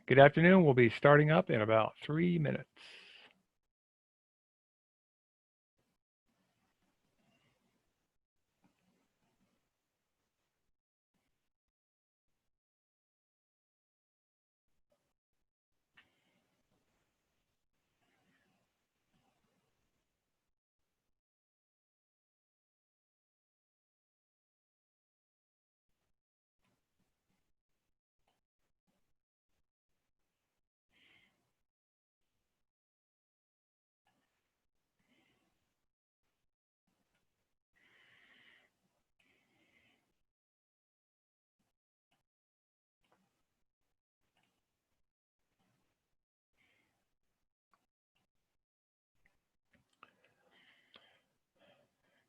Good afternoon. We'll be starting up in about 3 minutes.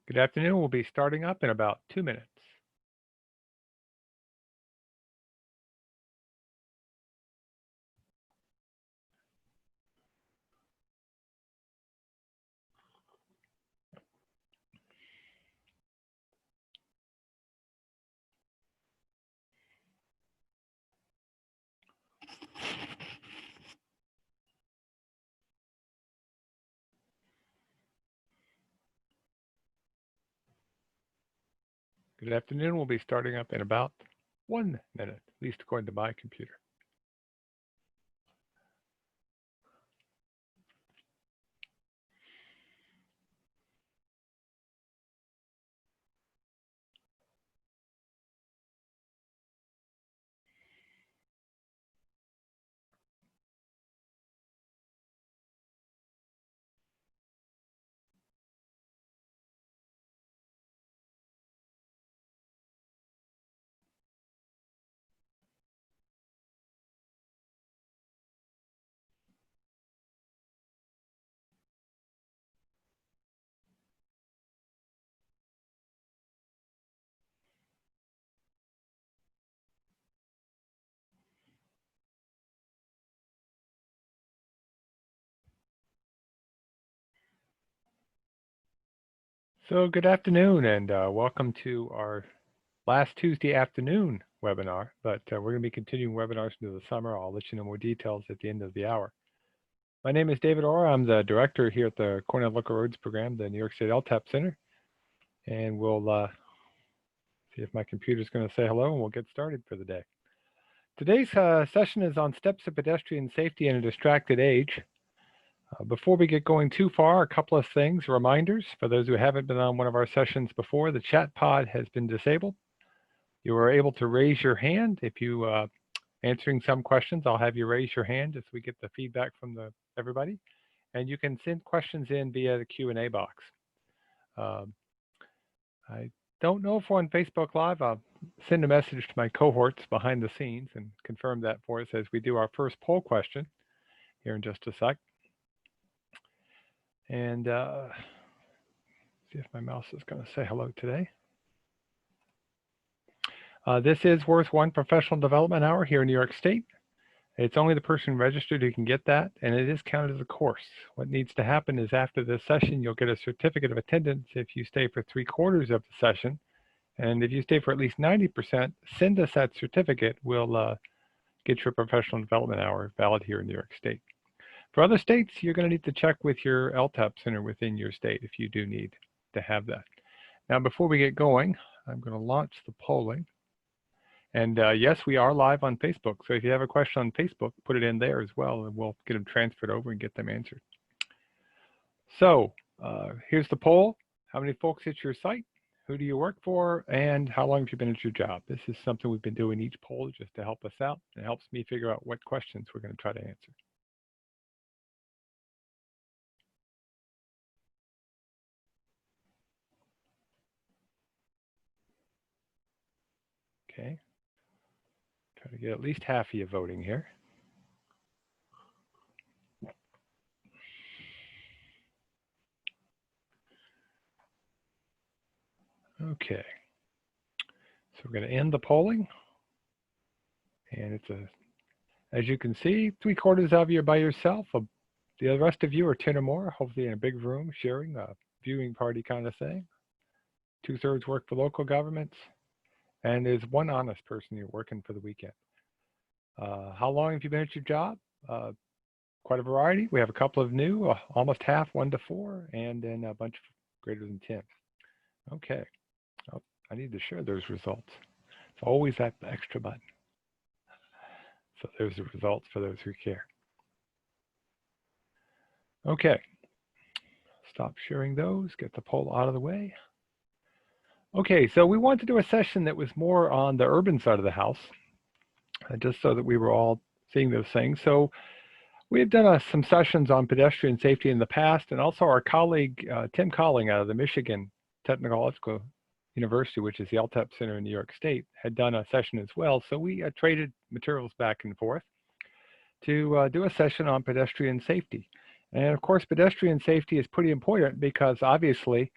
Good afternoon. We'll be starting up in about 2 minutes. Good afternoon. We'll be starting up in about 1 minute, at least according to my computer. So good afternoon and welcome to our last Tuesday afternoon webinar, but we're going to be continuing webinars into the summer. I'll let you know more details at the end of the hour. My name is David Orr. I'm the director here at the Cornell Local Roads Program, the New York State LTAP Center, and we'll see if my computer is going to say hello and we'll get started for the day. Today's session is on steps of pedestrian safety in a distracted age. Before we get going too far, a couple of things, reminders. For those who haven't been on one of our sessions before, the chat pod has been disabled. You are able to raise your hand. If you answering some questions, I'll have you raise your hand as we get the feedback from everybody. And you can send questions in via the Q&A box. I don't know if we're on Facebook Live. I'll send a message to my cohorts behind the scenes and confirm that for us as we do our first poll question here in just a sec. And see if my mouse is going to say hello today. This is worth one professional development hour here in New York State. It's only the person registered who can get that, and it is counted as a course. What needs to happen is after this session, you'll get a certificate of attendance if you stay for 3/4 of the session. And if you stay for at least 90%, send us that certificate. We'll get your professional development hour valid here in New York State. For other states, you're going to need to check with your LTAP center within your state if you do need to have that. Now, before we get going, I'm going to launch the polling. And yes, we are live on Facebook. So if you have a question on Facebook, put it in there as well, and we'll get them transferred over and get them answered. So here's the poll. How many folks at your site? Who do you work for? And how long have you been at your job? This is something we've been doing each poll just to help us out. It helps me figure out what questions we're going to try to answer. Okay. Try to get at least half of you voting here. Okay. So we're going to end the polling. And it's as you can see, 3/4 of you are by yourself. The rest of you are 10 or more, hopefully in a big room, sharing a viewing party kind of thing. 2/3 work for local governments. And there's one honest person you're working for the weekend. How long have you been at your job? Quite a variety. We have a couple of new, almost half, 1 to 4, and then a bunch greater than 10. Okay. Oh, I need to share those results. It's always that extra button. So there's the results for those who care. Okay. Stop sharing those, get the poll out of the way. Okay, so we want to do a session that was more on the urban side of the house, just so that we were all seeing those things. So we've done some sessions on pedestrian safety in the past, and also our colleague, Tim Colling out of the Michigan Technological University, which is the LTEP Center in New York State, had done a session as well. So we traded materials back and forth to do a session on pedestrian safety. And of course, pedestrian safety is pretty important because obviously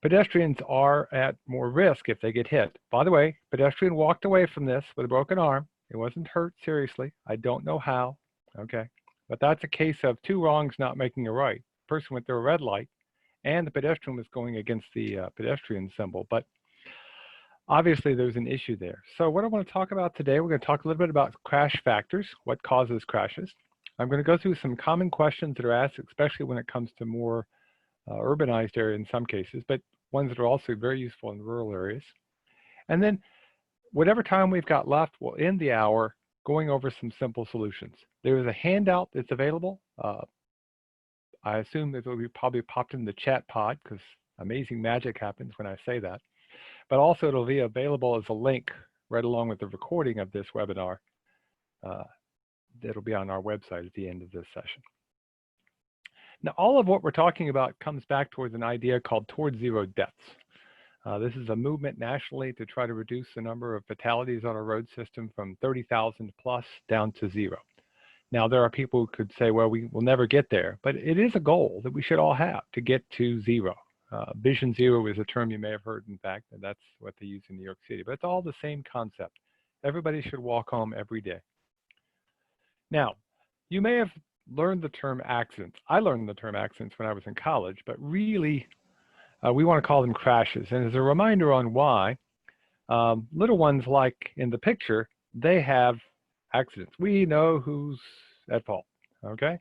pedestrians are at more risk if they get hit. By the way, pedestrian walked away from this with a broken arm. It wasn't hurt seriously. I don't know how, okay? But that's a case of two wrongs not making a right. The person went through a red light and the pedestrian was going against the pedestrian symbol. But obviously there's an issue there. So what I want to talk about today, we're going to talk a little bit about crash factors, what causes crashes. I'm going to go through some common questions that are asked, especially when it comes to more urbanized areas in some cases, but ones that are also very useful in rural areas. And then whatever time we've got left, we'll end the hour going over some simple solutions. There is a handout that's available. I assume it will be probably popped in the chat pod because amazing magic happens when I say that. But also it'll be available as a link right along with the recording of this webinar. That'll be on our website at the end of this session. Now, all of what we're talking about comes back towards an idea called Towards Zero Deaths. This is a movement nationally to try to reduce the number of fatalities on our road system from 30,000 plus down to 0. Now, there are people who could say, well, we will never get there, but it is a goal that we should all have to get to 0. Vision Zero is a term you may have heard, in fact, and that's what they use in New York City, but it's all the same concept. Everybody should walk home every day. Now, you may have learned the term accidents. I learned the term accidents when I was in college, but really we want to call them crashes. And as a reminder on why, little ones like in the picture, they have accidents. We know who's at fault, okay?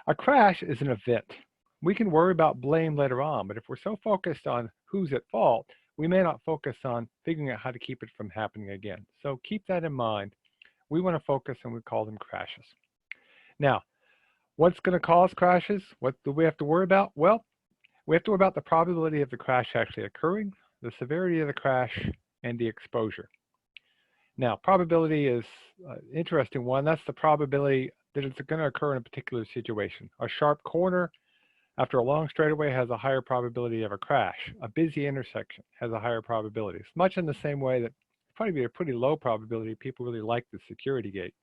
A crash is an event. We can worry about blame later on, but if we're so focused on who's at fault, we may not focus on figuring out how to keep it from happening again. So keep that in mind. We want to focus and we call them crashes. Now, what's going to cause crashes? What do we have to worry about? Well, we have to worry about the probability of the crash actually occurring, the severity of the crash, and the exposure. Now, probability is an interesting one. That's the probability that it's going to occur in a particular situation. A sharp corner after a long straightaway has a higher probability of a crash. A busy intersection has a higher probability. It's much in the same way that it's probably be a pretty low probability people really like the security gate.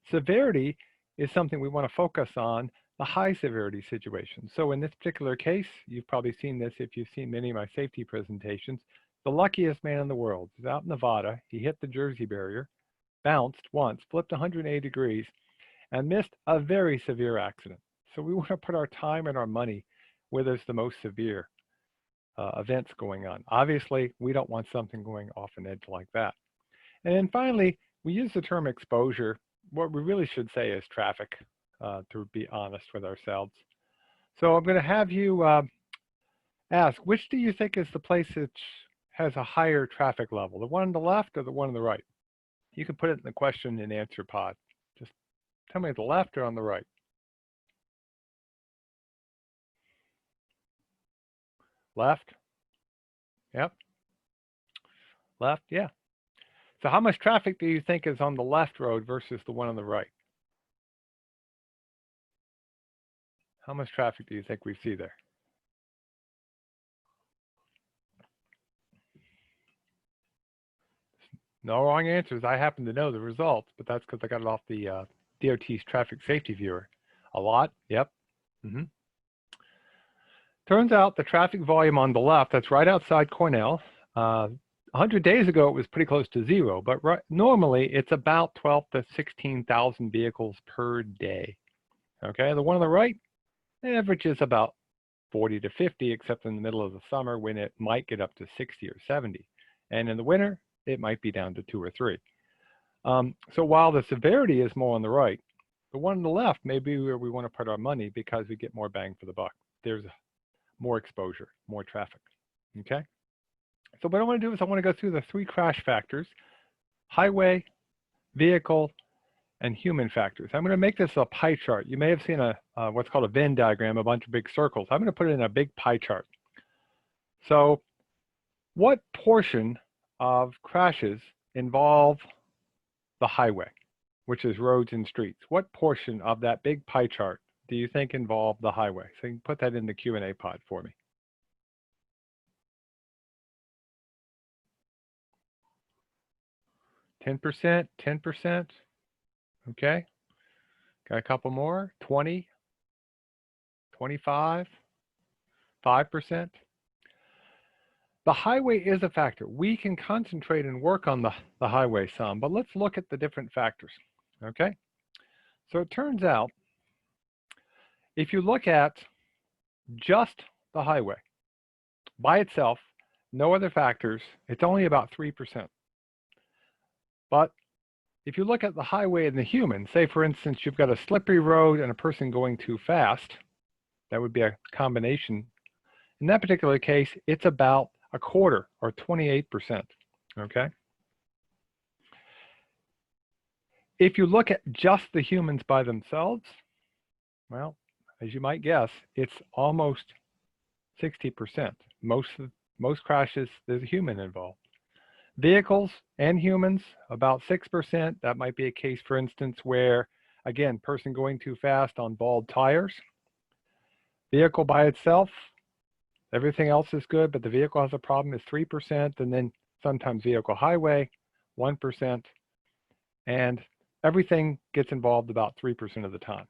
Severity is something we want to focus on, the high severity situation. So in this particular case, you've probably seen this if you've seen many of my safety presentations. The luckiest man in the world is out in Nevada. He hit the Jersey barrier, bounced once, flipped 180 degrees, and missed a very severe accident. So we want to put our time and our money where there's the most severe events going on. Obviously, we don't want something going off an edge like that. And then finally, we use the term exposure. What we really should say is traffic, to be honest with ourselves. So I'm going to have you ask, which do you think is the place that has a higher traffic level, the one on the left or the one on the right? You can put it in the question and answer pod. Just tell me the left or on the right. Left? Yep. Left? Yeah. So how much traffic do you think is on the left road versus the one on the right? How much traffic do you think we see there? No wrong answers. I happen to know the results, but that's because I got it off the DOT's traffic safety viewer. A lot? Yep. Turns out the traffic volume on the left, that's right outside Cornell. 100 days ago, it was pretty close to 0, but normally it's about 12 to 16,000 vehicles per day. Okay, the one on the right averages about 40 to 50, except in the middle of the summer when it might get up to 60 or 70. And in the winter, it might be down to 2 or 3. So while the severity is more on the right, the one on the left may be where we want to put our money because we get more bang for the buck. There's more exposure, more traffic, okay? So what I want to do is I want to go through the 3 crash factors: highway, vehicle, and human factors. I'm going to make this a pie chart. You may have seen a what's called a Venn diagram, a bunch of big circles. I'm going to put it in a big pie chart. So what portion of crashes involve the highway, which is roads and streets? What portion of that big pie chart do you think involve the highway? So you can put that in the Q&A pod for me. 10%, 10%, okay. Got a couple more, 20, 25, 5%. The highway is a factor. We can concentrate and work on the highway some, but let's look at the different factors, okay? So it turns out, if you look at just the highway by itself, no other factors, it's only about 3%. But if you look at the highway and the human, say for instance, you've got a slippery road and a person going too fast, that would be a combination. In that particular case, it's about a quarter, or 28%, okay? If you look at just the humans by themselves, well, as you might guess, it's almost 60%. Most crashes, there's a human involved. Vehicles and humans, about 6%. That might be a case, for instance, where, again, person going too fast on bald tires. Vehicle by itself, everything else is good, but the vehicle has a problem, is 3%, and then sometimes vehicle highway, 1%, and everything gets involved about 3% of the time.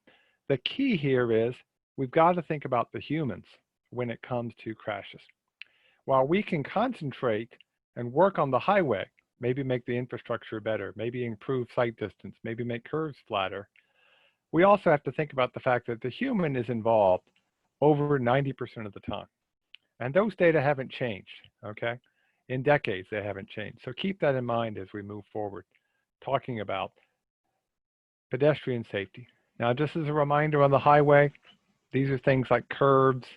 The key here is we've got to think about the humans when it comes to crashes. While we can concentrate and work on the highway, maybe make the infrastructure better, maybe improve sight distance, maybe make curves flatter, we also have to think about the fact that the human is involved over 90% of the time. And those data haven't changed, okay? In decades, they haven't changed. So keep that in mind as we move forward, talking about pedestrian safety. Now, just as a reminder on the highway, these are things like curbs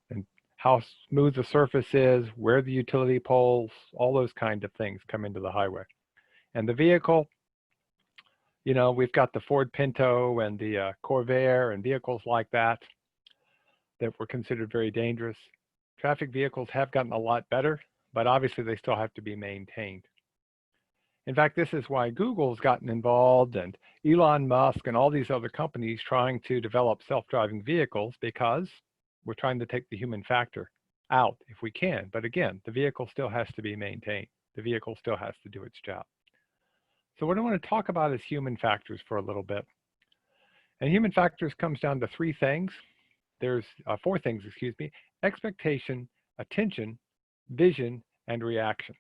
and how smooth the surface is, where the utility poles, all those kind of things come into the highway. And the vehicle, you know, we've got the Ford Pinto and the Corvair and vehicles like that that were considered very dangerous. Traffic vehicles have gotten a lot better, but obviously they still have to be maintained. In fact, this is why Google's gotten involved, and Elon Musk and all these other companies trying to develop self-driving vehicles, because we're trying to take the human factor out if we can. But again, the vehicle still has to be maintained. The vehicle still has to do its job. So what I want to talk about is human factors for a little bit. And human factors comes down to 3 things. There's 4 things, excuse me: expectation, attention, vision, and reaction.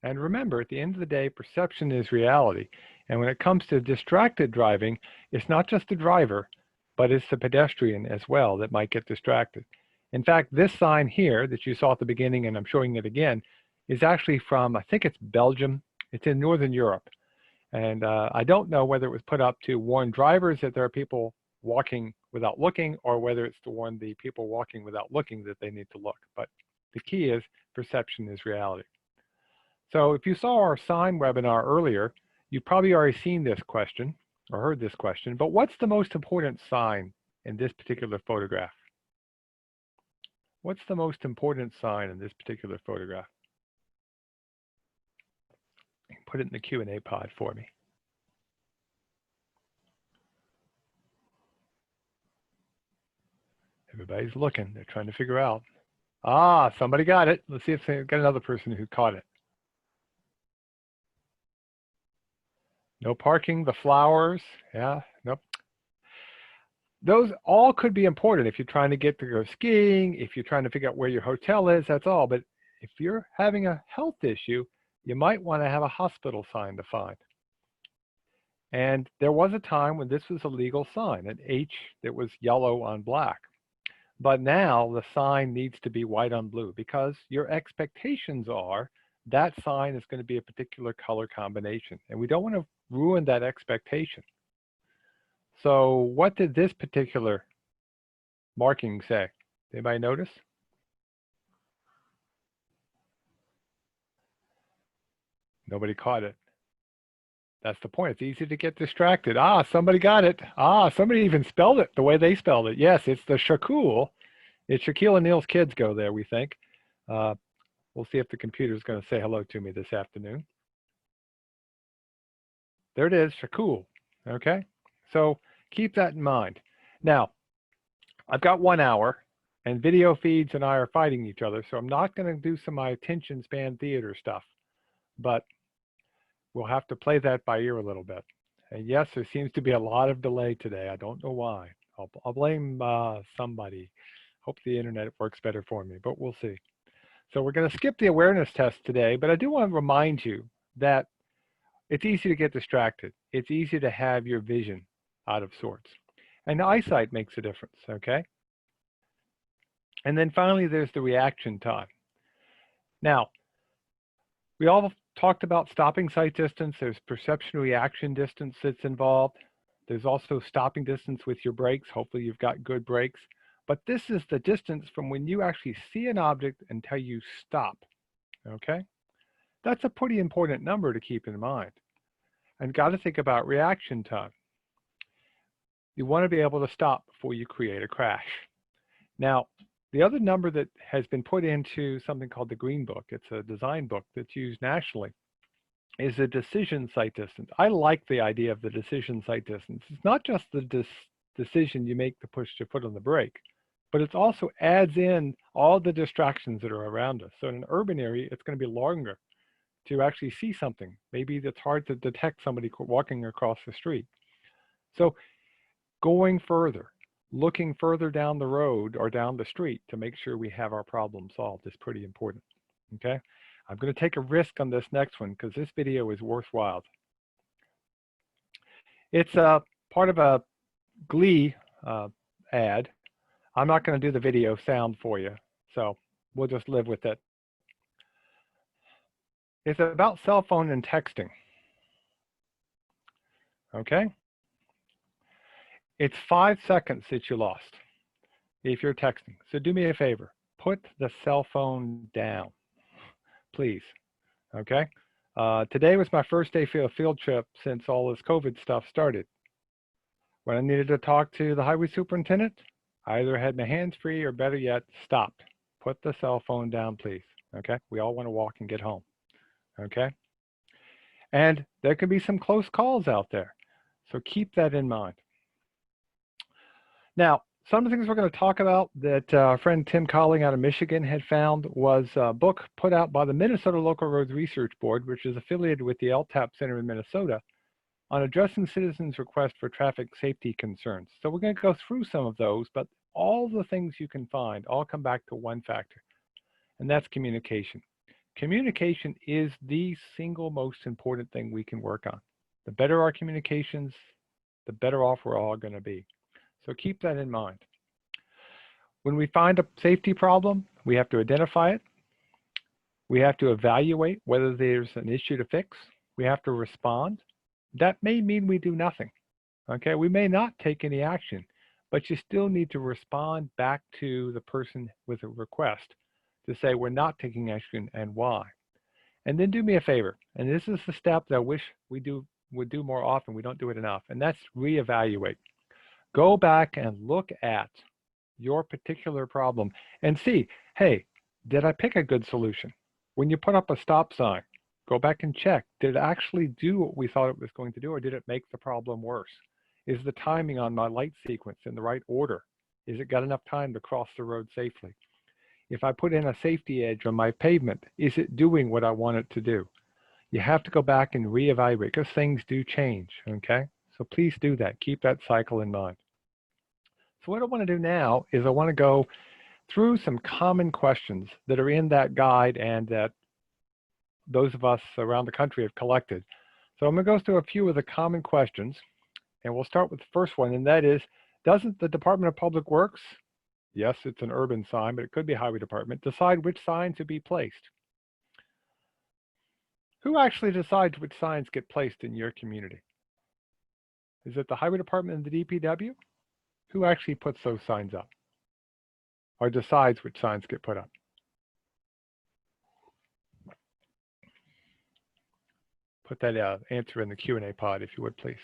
And remember, at the end of the day, perception is reality. And when it comes to distracted driving, it's not just the driver, but it's the pedestrian as well that might get distracted. In fact, this sign here that you saw at the beginning, and I'm showing it again, is actually from, I think it's Belgium. It's in Northern Europe. And I don't know whether it was put up to warn drivers that there are people walking without looking, or whether it's to warn the people walking without looking that they need to look. But the key is perception is reality. So if you saw our sign webinar earlier, you've probably already seen this question or heard this question, but what's the most important sign in this particular photograph? What's the most important sign in this particular photograph? Put it in the Q&A pod for me. Everybody's looking. They're trying to figure out. Ah, somebody got it. Let's see if they got another person who caught it. No parking, the flowers. Yeah, nope. Those all could be important if you're trying to get to go skiing, if you're trying to figure out where your hotel is, that's all. But if you're having a health issue, you might want to have a hospital sign to find. And there was a time when this was a legal sign, an H that was yellow on black. But now the sign needs to be white on blue, because your expectations are that sign is going to be a particular color combination. And we don't want to ruin that expectation. So what did this particular marking say? Anybody notice? Nobody caught it. That's the point. It's easy to get distracted. Ah, somebody got it. Ah, somebody even spelled it the way they spelled it. Yes, it's the Shaquille. It's Shaquille O'Neal's kids go there, we think. We'll see if the computer's going to say hello to me this afternoon. There it is, Shaquille. Okay, so keep that in mind. Now, I've got 1 hour, and video feeds and I are fighting each other, so I'm not going to do some of my attention span theater stuff, but we'll have to play that by ear a little bit. And yes, there seems to be a lot of delay today. I don't know why. I'll blame somebody. Hope the internet works better for me, but we'll see. So we're going to skip the awareness test today, but I do want to remind you that it's easy to get distracted. It's easy to have your vision out of sorts. And eyesight makes a difference, okay? And then finally, there's the reaction time. Now, we all talked about stopping sight distance. There's perception reaction distance that's involved. There's also stopping distance with your brakes. Hopefully you've got good brakes. But this is the distance from when you actually see an object until you stop, okay? That's a pretty important number to keep in mind. And got to think about reaction time. You want to be able to stop before you create a crash. Now, the other number that has been put into something called the Green Book, it's a design book that's used nationally, is the decision sight distance. I like the idea of the decision sight distance. It's not just the decision you make to push your foot on the brake, but it also adds in all the distractions that are around us. So in an urban area, it's going to be longer to actually see something. Maybe it's hard to detect somebody walking across the street. So going further, looking further down the road or down the street to make sure we have our problem solved is pretty important, okay? I'm going to take a risk on this next one because this video is worthwhile. It's part of a Glee ad. I'm not going to do the video sound for you, so we'll just live with it. It's about cell phone and texting, okay? It's 5 seconds that you lost if you're texting. So do me a favor, put the cell phone down, please, okay? Today was my first day for a field trip since all this COVID stuff started. When I needed to talk to the highway superintendent, I either had my hands free or better yet, stopped. Put the cell phone down, please, okay? We all want to walk and get home, okay? And there could be some close calls out there, so keep that in mind. Now, some of the things we're going to talk about that our friend Tim Colling out of Michigan had found was a book put out by the Minnesota Local Roads Research Board, which is affiliated with the LTAP Center in Minnesota, on addressing citizens' requests for traffic safety concerns. So we're going to go through some of those, but all the things you can find all come back to one factor, and that's communication. Communication is the single most important thing we can work on. The better our communications, the better off we're all going to be. So keep that in mind. When we find a safety problem, we have to identify it. We have to evaluate whether there's an issue to fix. We have to respond. That may mean we do nothing, okay? We may not take any action, but you still need to respond back to the person with a request to say we're not taking action and why. And then do me a favor, and this is the step that I wish we would do more often. We don't do it enough, and that's reevaluate. Go back and look at your particular problem and see, hey, did I pick a good solution? When you put up a stop sign, go back and check, did it actually do what we thought it was going to do, or did it make the problem worse? Is the timing on my light sequence in the right order? Is it got enough time to cross the road safely? If I put in a safety edge on my pavement, is it doing what I want it to do? You have to go back and reevaluate because things do change, okay? So please do that. Keep that cycle in mind. So what I want to do now is I want to go through some common questions that are in that guide and that those of us around the country have collected. So I'm going to go through a few of the common questions, and we'll start with the first one, and that is, doesn't the Department of Public Works, yes, it's an urban sign, but it could be highway department, decide which sign to be placed? Who actually decides which signs get placed in your community? Is it the Highway Department and the DPW? Who actually puts those signs up or decides which signs get put up? Put that answer in the Q&A pod if you would, please.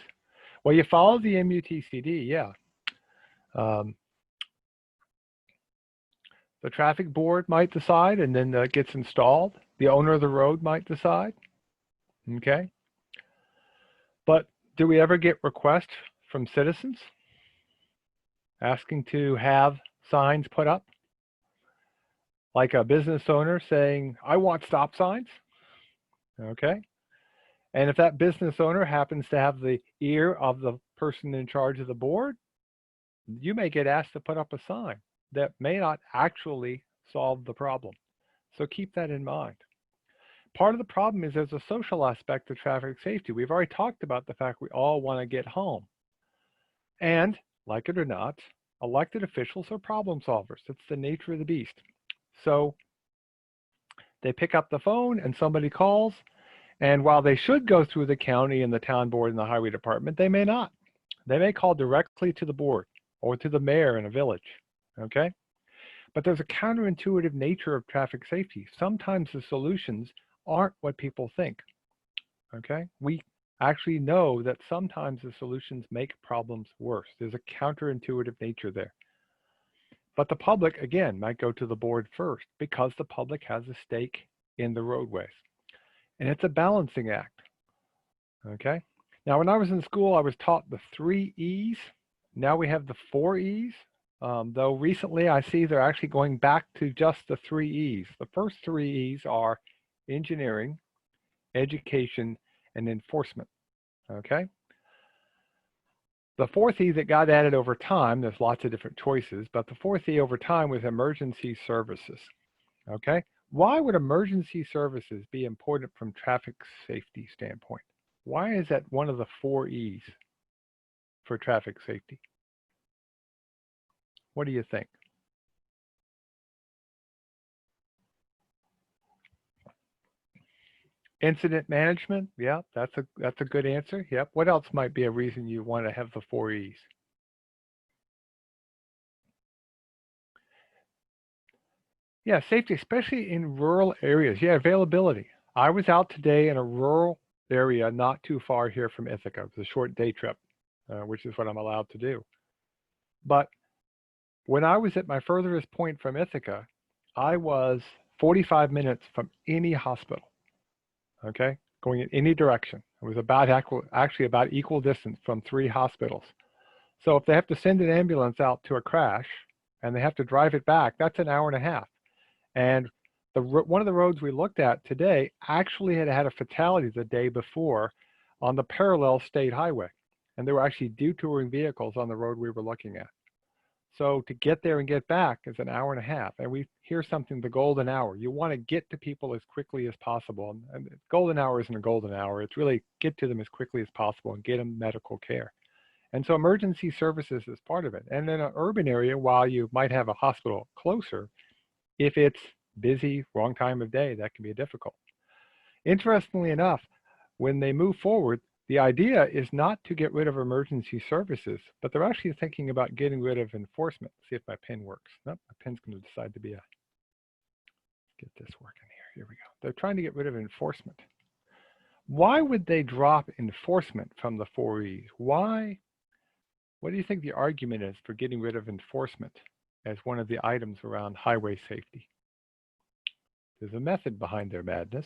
Well, you follow the MUTCD, yeah. The traffic board might decide, and then it gets installed. The owner of the road might decide, okay? But do we ever get requests from citizens asking to have signs put up? Like a business owner saying, I want stop signs, okay? And if that business owner happens to have the ear of the person in charge of the board, you may get asked to put up a sign that may not actually solve the problem. So keep that in mind. Part of the problem is there's a social aspect of traffic safety. We've already talked about the fact we all want to get home. And, like it or not, elected officials are problem solvers. It's the nature of the beast. So they pick up the phone and somebody calls, and while they should go through the county and the town board and the highway department, they may not. They may call directly to the board or to the mayor in a village, okay? But there's a counterintuitive nature of traffic safety. Sometimes the solutions aren't what people think, okay? We actually know that sometimes the solutions make problems worse. There's a counterintuitive nature there. But the public, again, might go to the board first because the public has a stake in the roadways. And it's a balancing act, okay? Now, when I was in school, I was taught the 3 E's. Now we have the 4 E's, though recently I see they're actually going back to just the 3 E's. The first 3 E's are engineering, education, and enforcement, okay? The 4th E that got added over time, there's lots of different choices, but the 4th E over time was emergency services, okay? Why would emergency services be important from traffic safety standpoint? Why is that one of the 4 E's for traffic safety? What do you think? Incident management, yeah, that's a good answer. Yep. What else might be a reason you want to have the 4 E's? Yeah, safety, especially in rural areas. Yeah, availability. I was out today in a rural area not too far here from Ithaca. It was a short day trip, which is what I'm allowed to do. But when I was at my furthest point from Ithaca, I was 45 minutes from any hospital, okay, going in any direction. It was actually about equal distance from 3 hospitals. So if they have to send an ambulance out to a crash and they have to drive it back, that's an hour and a half. And one of the roads we looked at today actually had had a fatality the day before on the parallel state highway. And there were actually detouring vehicles on the road we were looking at. So to get there and get back is an hour and a half. And we hear something, the golden hour. You want to get to people as quickly as possible. And golden hour isn't a golden hour. It's really get to them as quickly as possible and get them medical care. And so emergency services is part of it. And in an urban area, while you might have a hospital closer, if it's busy, wrong time of day, that can be difficult. Interestingly enough, when they move forward, the idea is not to get rid of emergency services, but they're actually thinking about getting rid of enforcement. See if my pen works. Nope, my pen's going to decide to be a, get this working here. Here we go. They're trying to get rid of enforcement. Why would they drop enforcement from the 4 E's? Why? What do you think the argument is for getting rid of enforcement as one of the items around highway safety? There's a method behind their madness,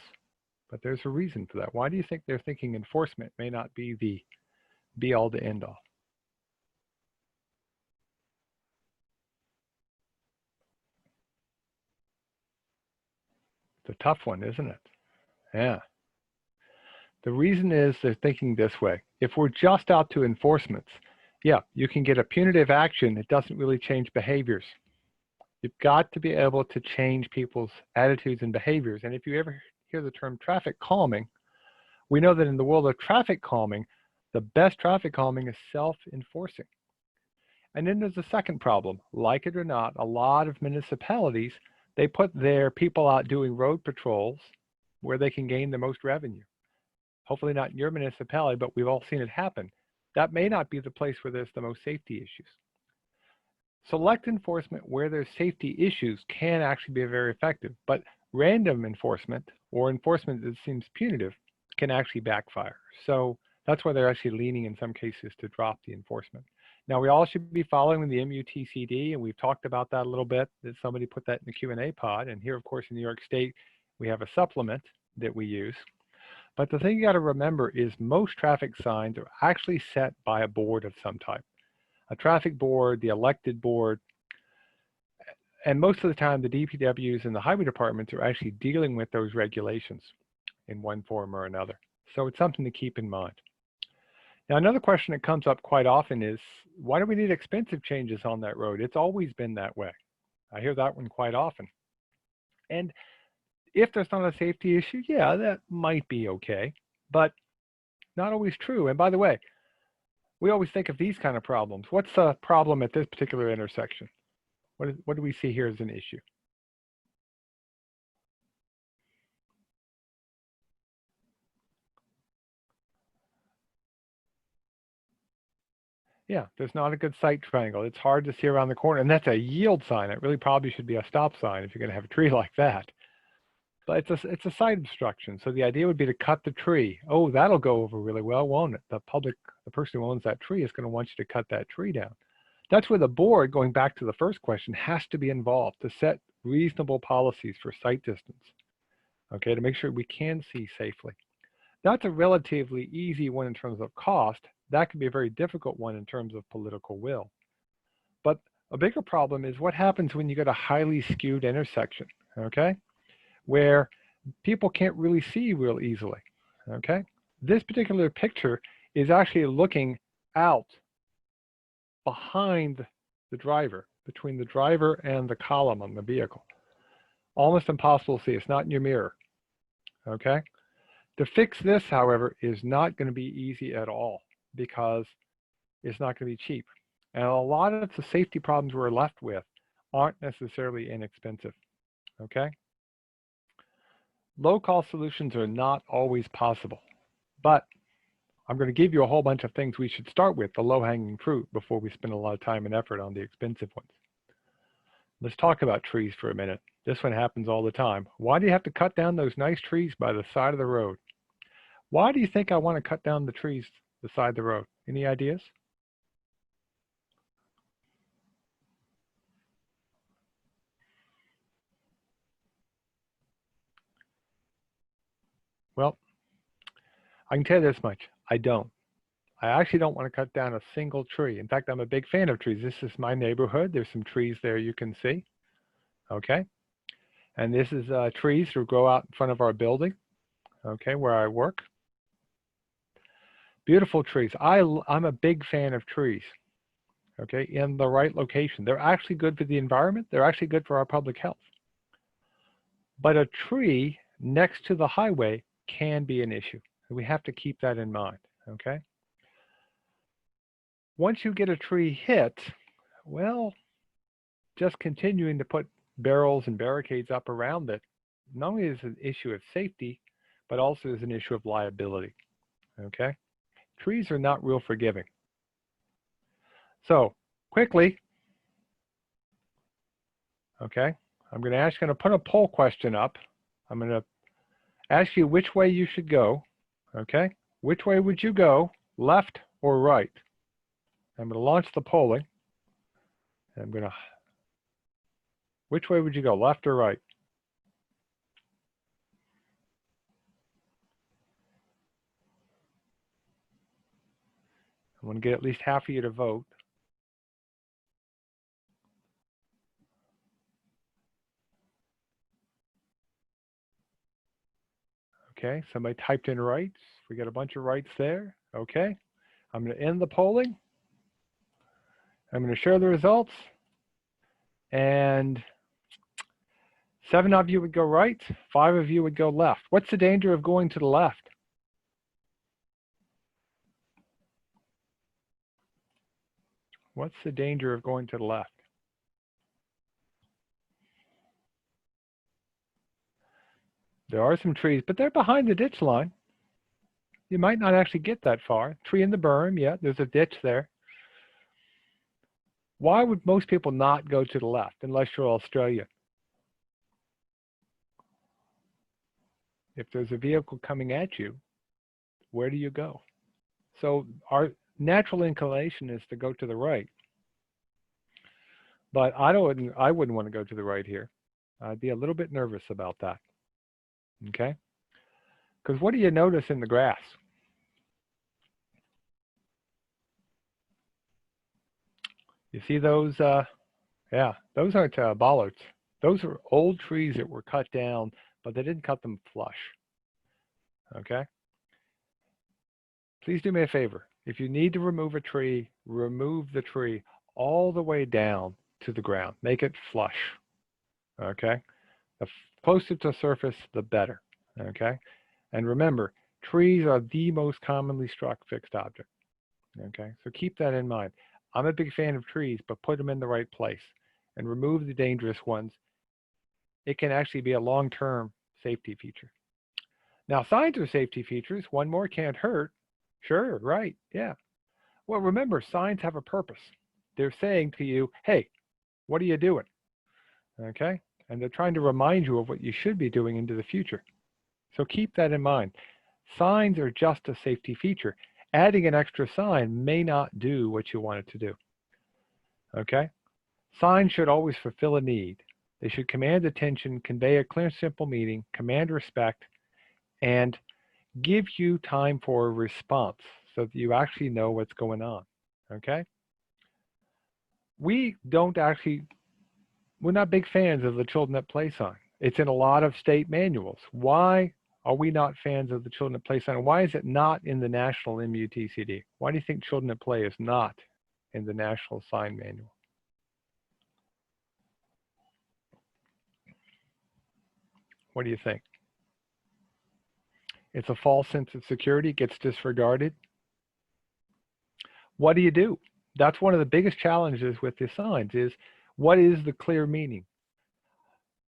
but there's a reason for that. Why do you think they're thinking enforcement may not be the be-all to end-all? It's a tough one, isn't it? Yeah. The reason is they're thinking this way. If we're just out to enforcements, yeah, you can get a punitive action. It doesn't really change behaviors. You've got to be able to change people's attitudes and behaviors. And if you ever hear the term traffic calming, we know that in the world of traffic calming, the best traffic calming is self-enforcing. And then there's a second problem. Like it or not, a lot of municipalities, they put their people out doing road patrols where they can gain the most revenue. Hopefully not in your municipality, but we've all seen it happen. That may not be the place where there's the most safety issues. Select enforcement where there's safety issues can actually be very effective, but random enforcement or enforcement that seems punitive can actually backfire. So that's why they're actually leaning in some cases to drop the enforcement. Now, we all should be following the MUTCD, and we've talked about that a little bit, that somebody put that in the Q&A pod. And here, of course, in New York State, we have a supplement that we use. But the thing you got to remember is most traffic signs are actually set by a board of some type. A traffic board, the elected board, and most of the time the DPWs and the highway departments are actually dealing with those regulations in one form or another. So it's something to keep in mind. Now, another question that comes up quite often is, why do we need expensive changes on that road? It's always been that way. I hear that one quite often. And if there's not a safety issue, yeah, that might be okay, but not always true. And by the way, we always think of these kind of problems. What's the problem at this particular intersection? What do we see here as an issue? Yeah, there's not a good sight triangle. It's hard to see around the corner, and that's a yield sign. It really probably should be a stop sign if you're going to have a tree like that. But it's a sight obstruction. So the idea would be to cut the tree. Oh, that'll go over really well, won't it? The person who owns that tree is going to want you to cut that tree down. That's where the board, going back to the first question, has to be involved to set reasonable policies for sight distance, okay, to make sure we can see safely. That's a relatively easy one in terms of cost. That can be a very difficult one in terms of political will. But a bigger problem is what happens when you get a highly skewed intersection, okay, where people can't really see real easily, okay? This particular picture is actually looking out behind the driver, between the driver and the column on the vehicle. Almost impossible to see. It's not in your mirror, okay? To fix this, however, is not going to be easy at all because it's not going to be cheap. And a lot of the safety problems we're left with aren't necessarily inexpensive, okay? Low-cost solutions are not always possible, but I'm going to give you a whole bunch of things we should start with, the low-hanging fruit, before we spend a lot of time and effort on the expensive ones. Let's talk about trees for a minute. This one happens all the time. Why do you have to cut down those nice trees by the side of the road? Why do you think I want to cut down the trees beside the road? Any ideas? Well, I can tell you this much. I don't. I actually don't want to cut down a single tree. In fact, I'm a big fan of trees. This is my neighborhood. There's some trees there you can see. Okay. And this is trees that grow out in front of our building, okay, where I work. Beautiful trees. I'm a big fan of trees, okay, in the right location. They're actually good for the environment. They're actually good for our public health. But a tree next to the highway can be an issue. We have to keep that in mind, okay? Once you get a tree hit, well, just continuing to put barrels and barricades up around it, not only is an issue of safety, but also is an issue of liability, okay? Trees are not real forgiving. So quickly, okay, I'm going to put a poll question up. I'm going to ask you which way you should go, okay? Which way would you go, left or right? I'm going to launch the polling. Which way would you go, left or right? I want to get at least half of you to vote. Okay, somebody typed in rights. We got a bunch of rights there. Okay, I'm going to end the polling. I'm going to share the results. And 7 of you would go right, 5 of you would go left. What's the danger of going to the left? What's the danger of going to the left? There are some trees, but they're behind the ditch line. You might not actually get that far. Tree in the berm, yeah, there's a ditch there. Why would most people not go to the left unless you're Australia? If there's a vehicle coming at you, where do you go? So our natural inclination is to go to the right. But I wouldn't want to go to the right here. I'd be a little bit nervous about that. Okay? Because what do you notice in the grass? You see those? Yeah, those aren't bollards. Those are old trees that were cut down, but they didn't cut them flush. Okay? Please do me a favor. If you need to remove a tree, remove the tree all the way down to the ground. Make it flush. Okay? The closer to the surface, the better. Okay? And remember, trees are the most commonly struck fixed object. Okay? So keep that in mind. I'm a big fan of trees, but put them in the right place and remove the dangerous ones. It can actually be a long-term safety feature. Now, signs are safety features. One more can't hurt. Sure, right, yeah. Well, remember, signs have a purpose. They're saying to you, hey, what are you doing? Okay? And they're trying to remind you of what you should be doing into the future. So keep that in mind. Signs are just a safety feature. Adding an extra sign may not do what you want it to do. Okay? Signs should always fulfill a need. They should command attention, convey a clear, simple meaning, command respect, and give you time for a response so that you actually know what's going on. Okay? We're not big fans of the Children at Play sign. It's in a lot of state manuals. Why are we not fans of the Children at Play sign? Why is it not in the National MUTCD? Why do you think Children at Play is not in the National Sign Manual? What do you think? It's a false sense of security, gets disregarded. What do you do? That's one of the biggest challenges with the signs is, what is the clear meaning?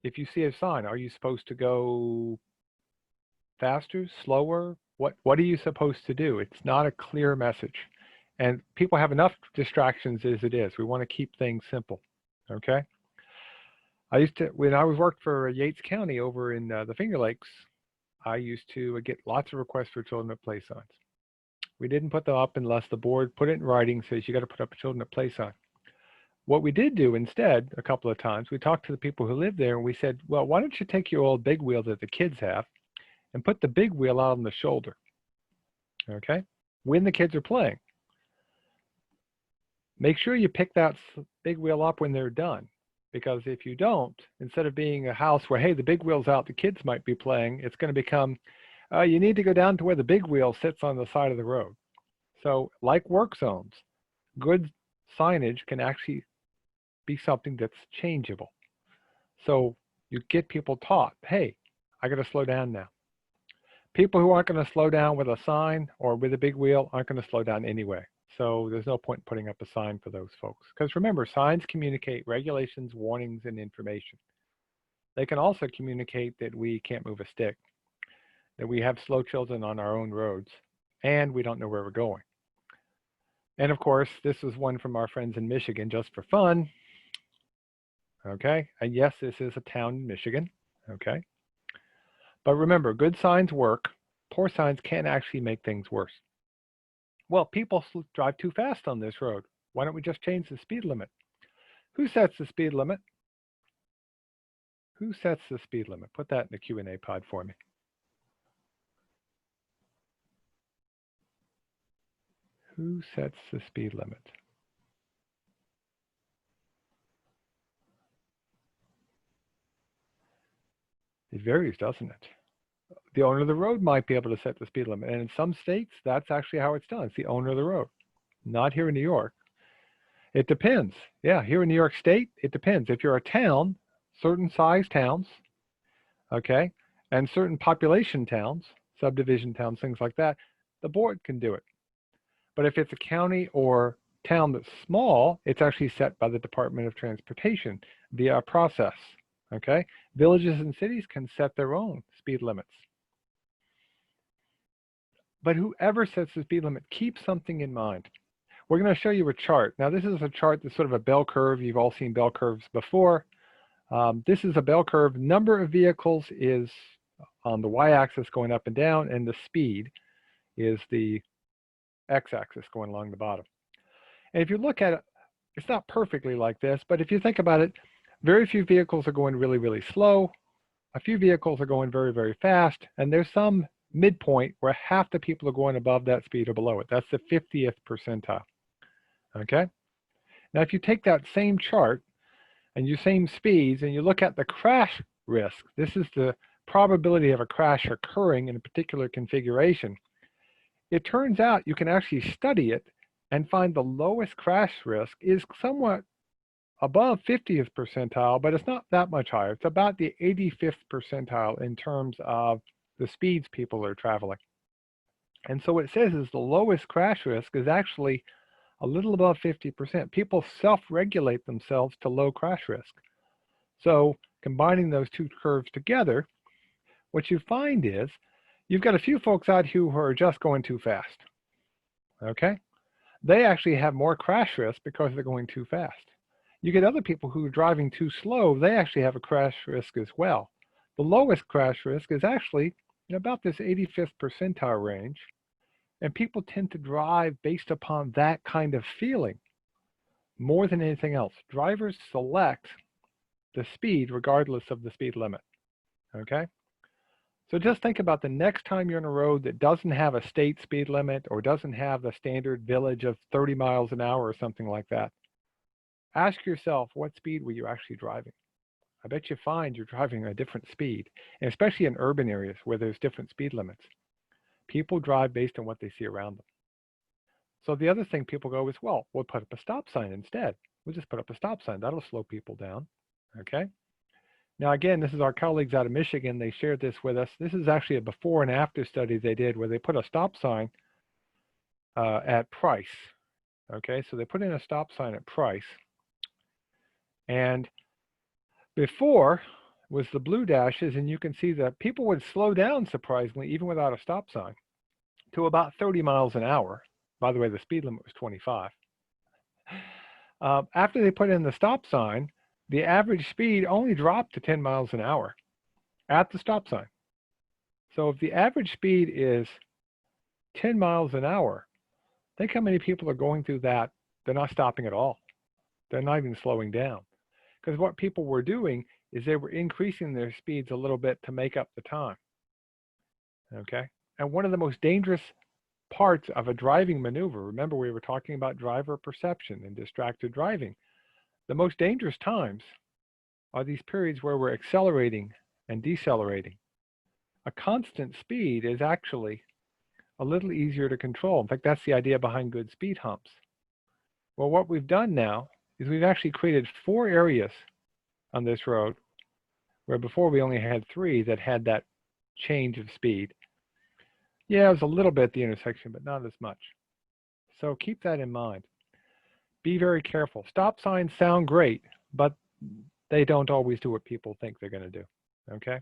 If you see a sign, are you supposed to go faster, slower? What are you supposed to do? It's not a clear message. And people have enough distractions as it is. We want to keep things simple, okay? When I worked for Yates County over in the Finger Lakes, I used to get lots of requests for Children at Play signs. We didn't put them up unless the board put it in writing, says you got to put up a Children at Play sign. What we did do instead, a couple of times, we talked to the people who lived there and we said, well, why don't you take your old big wheel that the kids have and put the big wheel out on the shoulder, okay, when the kids are playing. Make sure you pick that big wheel up when they're done, because if you don't, instead of being a house where, hey, the big wheel's out, the kids might be playing, it's going to become, you need to go down to where the big wheel sits on the side of the road. So like work zones, good signage can actually be something that's changeable. So you get people taught, hey, I got to slow down now. People who aren't going to slow down with a sign or with a big wheel aren't going to slow down anyway. So there's no point in putting up a sign for those folks. Because remember, signs communicate regulations, warnings, and information. They can also communicate that we can't move a stick, that we have slow children on our own roads, and we don't know where we're going. And of course, this is one from our friends in Michigan, just for fun. Okay, and yes, this is a town in Michigan. Okay. But remember, good signs work. Poor signs can actually make things worse. Well, people drive too fast on this road. Why don't we just change the speed limit? Who sets the speed limit? Who sets the speed limit? Put that in the Q&A pod for me. Who sets the speed limit? It varies, doesn't it? The owner of the road might be able to set the speed limit. And in some states, that's actually how it's done. It's the owner of the road. Not here in New York. It depends. Yeah, here in New York State, it depends. If you're a town, certain size towns, okay, and certain population towns, subdivision towns, things like that, the board can do it. But if it's a county or town that's small, it's actually set by the Department of Transportation via a process, Okay? Villages and cities can set their own speed limits. But whoever sets the speed limit, keep something in mind. We're going to show you a chart. Now, this is a chart that's sort of a bell curve. You've all seen bell curves before. This is a bell curve. Number of vehicles is on the y-axis going up and down, and the speed is the x-axis going along the bottom. And if you look at it, it's not perfectly like this, but if you think about it, very few vehicles are going really, really slow. A few vehicles are going very, very fast, and there's some midpoint where half the people are going above that speed or below it. That's the 50th percentile. Okay? Now, if you take that same chart and your same speeds and you look at the crash risk, this is the probability of a crash occurring in a particular configuration. It turns out you can actually study it and find the lowest crash risk is somewhat above 50th percentile, but it's not that much higher. It's about the 85th percentile in terms of the speeds people are traveling. And so what it says is the lowest crash risk is actually a little above 50%. People self-regulate themselves to low crash risk. So combining those two curves together, what you find is you've got a few folks out here who are just going too fast. Okay? They actually have more crash risk because they're going too fast. You get other people who are driving too slow, they actually have a crash risk as well. The lowest crash risk is actually about this 85th percentile range, and people tend to drive based upon that kind of feeling more than anything else. Drivers select the speed regardless of the speed limit, okay? So just think about the next time you're on a road that doesn't have a state speed limit or doesn't have the standard village of 30 miles an hour or something like that. Ask yourself, what speed were you actually driving? I bet you find you're driving a different speed, and especially in urban areas where there's different speed limits. People drive based on what they see around them. So the other thing people go is, well, we'll put up a stop sign instead. We'll just put up a stop sign. That'll slow people down, okay? Now, again, this is our colleagues out of Michigan. They shared this with us. This is actually a before and after study they did where they put a stop sign at Price, okay? So they put in a stop sign at Price. And before was the blue dashes, and you can see that people would slow down, surprisingly, even without a stop sign, to about 30 miles an hour. By the way, the speed limit was 25. After they put in the stop sign, the average speed only dropped to 10 miles an hour at the stop sign. So if the average speed is 10 miles an hour, think how many people are going through that. They're not stopping at all. They're not even slowing down. Because what people were doing is they were increasing their speeds a little bit to make up the time. Okay? And one of the most dangerous parts of a driving maneuver, remember we were talking about driver perception and distracted driving, the most dangerous times are these periods where we're accelerating and decelerating. A constant speed is actually a little easier to control. In fact, that's the idea behind good speed humps. Well, what we've done now is we've actually created 4 areas on this road where before we only had 3 that had that change of speed. Yeah, it was a little bit at the intersection, but not as much. So keep that in mind. Be very careful. Stop signs sound great, but they don't always do what people think they're going to do, okay?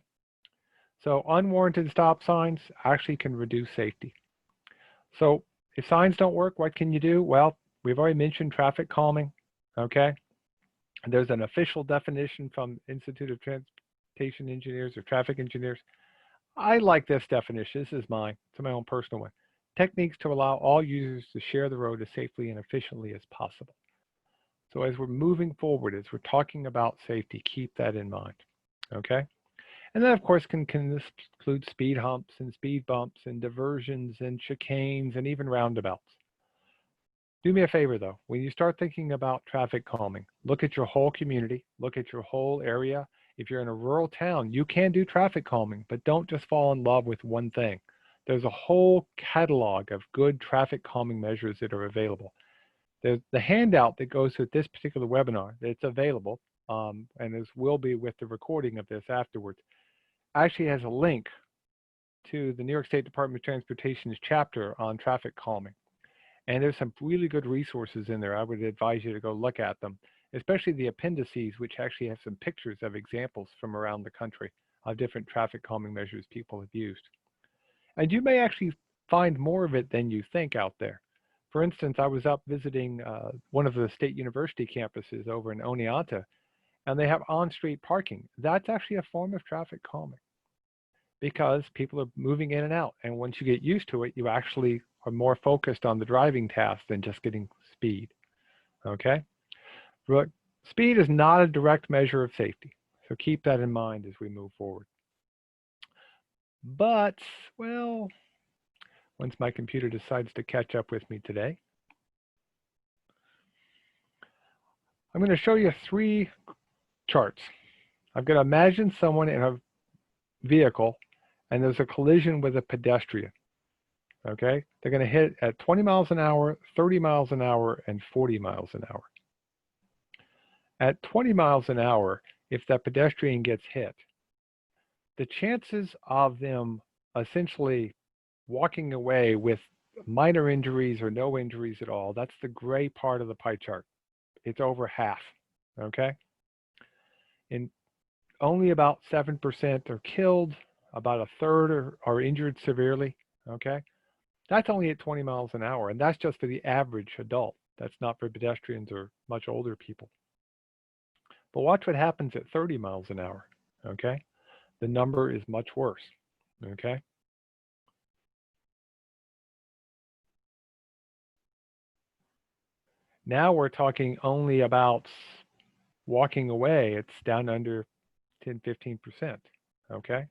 So unwarranted stop signs actually can reduce safety. So if signs don't work, what can you do? Well, we've already mentioned traffic calming, okay? There's an official definition from Institute of Transportation Engineers or traffic engineers. I like this definition. This is mine. It's my own personal one. Techniques to allow all users to share the road as safely and efficiently as possible. So as we're moving forward, as we're talking about safety, keep that in mind, okay? And then, of course, can include speed humps and speed bumps and diversions and chicanes and even roundabouts. Do me a favor, though. When you start thinking about traffic calming, look at your whole community, look at your whole area. If you're in a rural town, you can do traffic calming, but don't just fall in love with one thing. There's a whole catalog of good traffic calming measures that are available. There's the handout that goes with this particular webinar that's available, and as will be with the recording of this afterwards, actually has a link to the New York State Department of Transportation's chapter on traffic calming. And there's some really good resources in there. I would advise you to go look at them, especially the appendices, which actually have some pictures of examples from around the country of different traffic calming measures people have used. And you may actually find more of it than you think out there. For instance, I was up visiting one of the state university campuses over in Oneonta, and they have on-street parking. That's actually a form of traffic calming because people are moving in and out. And once you get used to it, you actually are more focused on the driving task than just getting speed, okay? But speed is not a direct measure of safety. So keep that in mind as we move forward. But, well, once my computer decides to catch up with me today, I'm going to show you 3 charts. I'm going to imagine someone in a vehicle and there's a collision with a pedestrian. Okay, they're going to hit at 20 miles an hour, 30 miles an hour, and 40 miles an hour. At 20 miles an hour, if that pedestrian gets hit, the chances of them essentially walking away with minor injuries or no injuries at all, that's the gray part of the pie chart. It's over half, okay? And only about 7% are killed, about a third are injured severely, okay? That's only at 20 miles an hour, and that's just for the average adult. That's not for pedestrians or much older people. But watch what happens at 30 miles an hour, okay? The number is much worse, okay? Now we're talking only about walking away. It's down under 10, 15%, okay?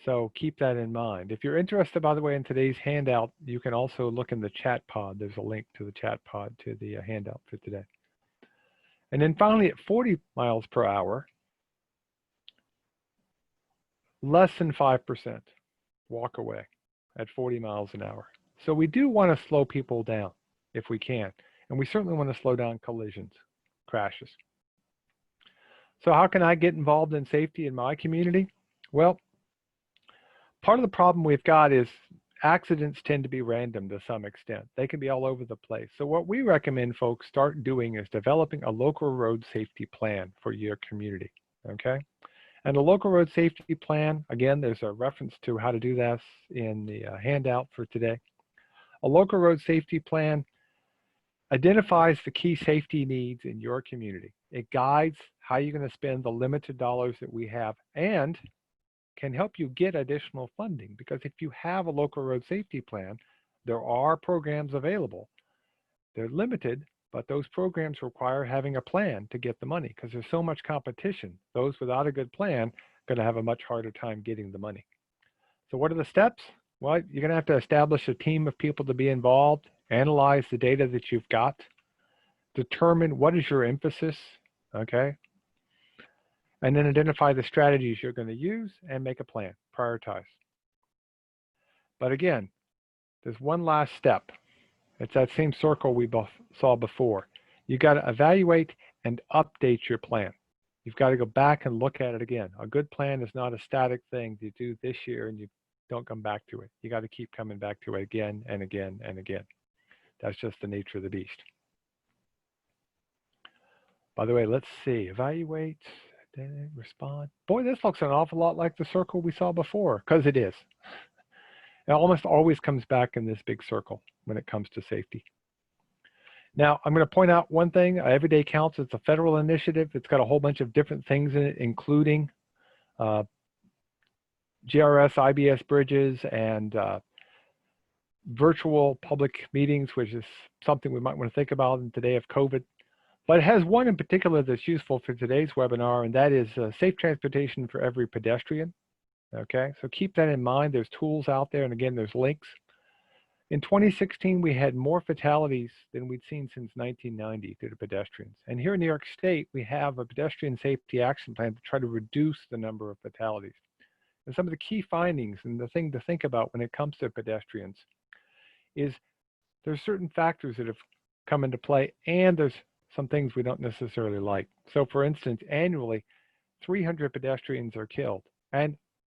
So keep that in mind. If you're interested, by the way, in today's handout, you can also look in the chat pod. There's a link to the chat pod to the handout for today. And then finally, at 40 miles per hour, less than 5% walk away at 40 miles an hour. So we do want to slow people down if we can. And we certainly want to slow down collisions, crashes. So how can I get involved in safety in my community? Well, part of the problem we've got is accidents tend to be random to some extent. They can be all over the place. So what we recommend folks start doing is developing a local road safety plan for your community, okay? And a local road safety plan, again, there's a reference to how to do this in the handout for today. A local road safety plan identifies the key safety needs in your community. It guides how you're going to spend the limited dollars that we have and can help you get additional funding, because if you have a local road safety plan, there are programs available. They're limited, but those programs require having a plan to get the money because there's so much competition. Those without a good plan are going to have a much harder time getting the money. So what are the steps? Well, you're going to have to establish a team of people to be involved, analyze the data that you've got, determine what is your emphasis, okay? And then identify the strategies you're going to use and make a plan, prioritize. But again, there's one last step. It's that same circle we both saw before. You got to evaluate and update your plan. You've got to go back and look at it again. A good plan is not a static thing you do this year and you don't come back to it. You got to keep coming back to it again and again and again. That's just the nature of the beast. By the way, let's see, evaluate, respond. Boy, this looks an awful lot like the circle we saw before, because it is. It almost always comes back in this big circle when it comes to safety. Now, I'm going to point out one thing. Everyday Counts is a federal initiative. It's got a whole bunch of different things in it, including GRS, IBS bridges, and virtual public meetings, which is something we might want to think about in today of COVID. But it has one in particular that's useful for today's webinar, and that is safe transportation for every pedestrian. Okay, so keep that in mind. There's tools out there, and again, there's links. In 2016, we had more fatalities than we'd seen since 1990 due to pedestrians. And here in New York State, we have a pedestrian safety action plan to try to reduce the number of fatalities. And some of the key findings and the thing to think about when it comes to pedestrians is there's certain factors that have come into play, and there's some things we don't necessarily like. So for instance, annually, 300 pedestrians are killed, and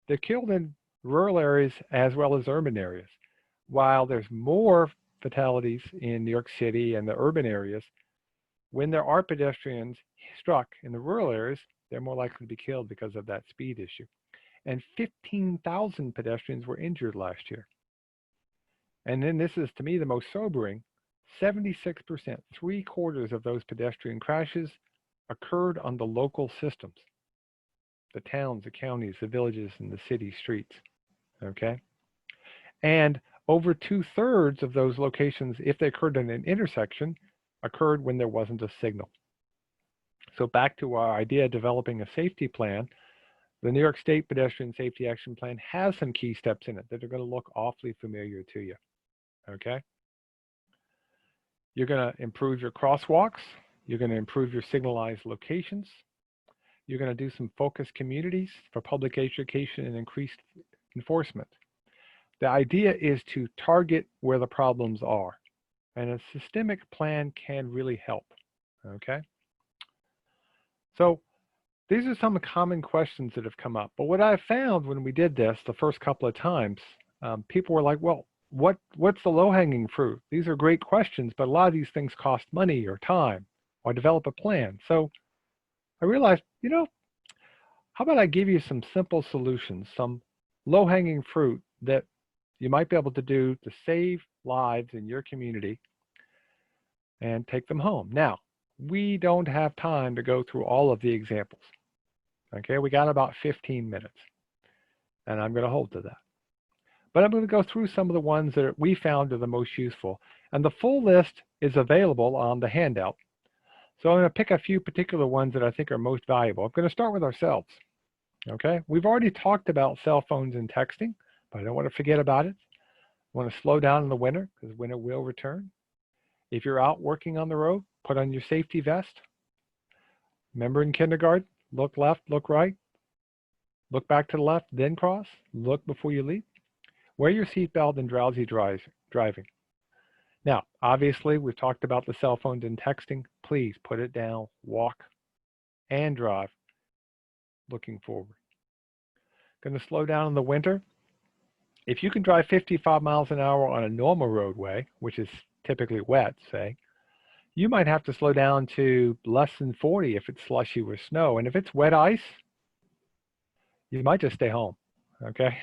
they're killed in rural areas as well as urban areas. While there's more fatalities in New York City and the urban areas, when there are pedestrians struck in the rural areas, they're more likely to be killed because of that speed issue. And 15,000 pedestrians were injured last year. And then this is, to me, the most sobering. 76%, 3/4 of those pedestrian crashes occurred on the local systems, the towns, the counties, the villages, and the city streets, okay? And over 2/3 of those locations, if they occurred in an intersection, occurred when there wasn't a signal. So back to our idea of developing a safety plan, the New York State Pedestrian Safety Action Plan has some key steps in it that are going to look awfully familiar to you, okay? You're going to improve your crosswalks. You're going to improve your signalized locations. You're going to do some focused communities for public education and increased enforcement. The idea is to target where the problems are, and a systemic plan can really help, okay? So these are some common questions that have come up. But what I found when we did this the first couple of times, people were like, well, what's the low-hanging fruit? These are great questions, but a lot of these things cost money or time or develop a plan. So I realized, how about I give you some simple solutions, some low-hanging fruit that you might be able to do to save lives in your community and take them home. Now, we don't have time to go through all of the examples. Okay, we got about 15 minutes, and I'm going to hold to that. But I'm going to go through some of the ones that we found are the most useful. And the full list is available on the handout. So I'm going to pick a few particular ones that I think are most valuable. I'm going to start with ourselves. Okay, we've already talked about cell phones and texting, but I don't want to forget about it. I want to slow down in the winter because winter will return. If you're out working on the road, put on your safety vest. Remember in kindergarten, look left, look right, look back to the left, then cross, look before you leap. Wear your seatbelt and drowsy driving. Now, obviously, we've talked about the cell phones and texting. Please put it down, walk, and drive, looking forward. Going to slow down in the winter. If you can drive 55 miles an hour on a normal roadway, which is typically wet, say, you might have to slow down to less than 40 if it's slushy with snow. And if it's wet ice, you might just stay home, okay?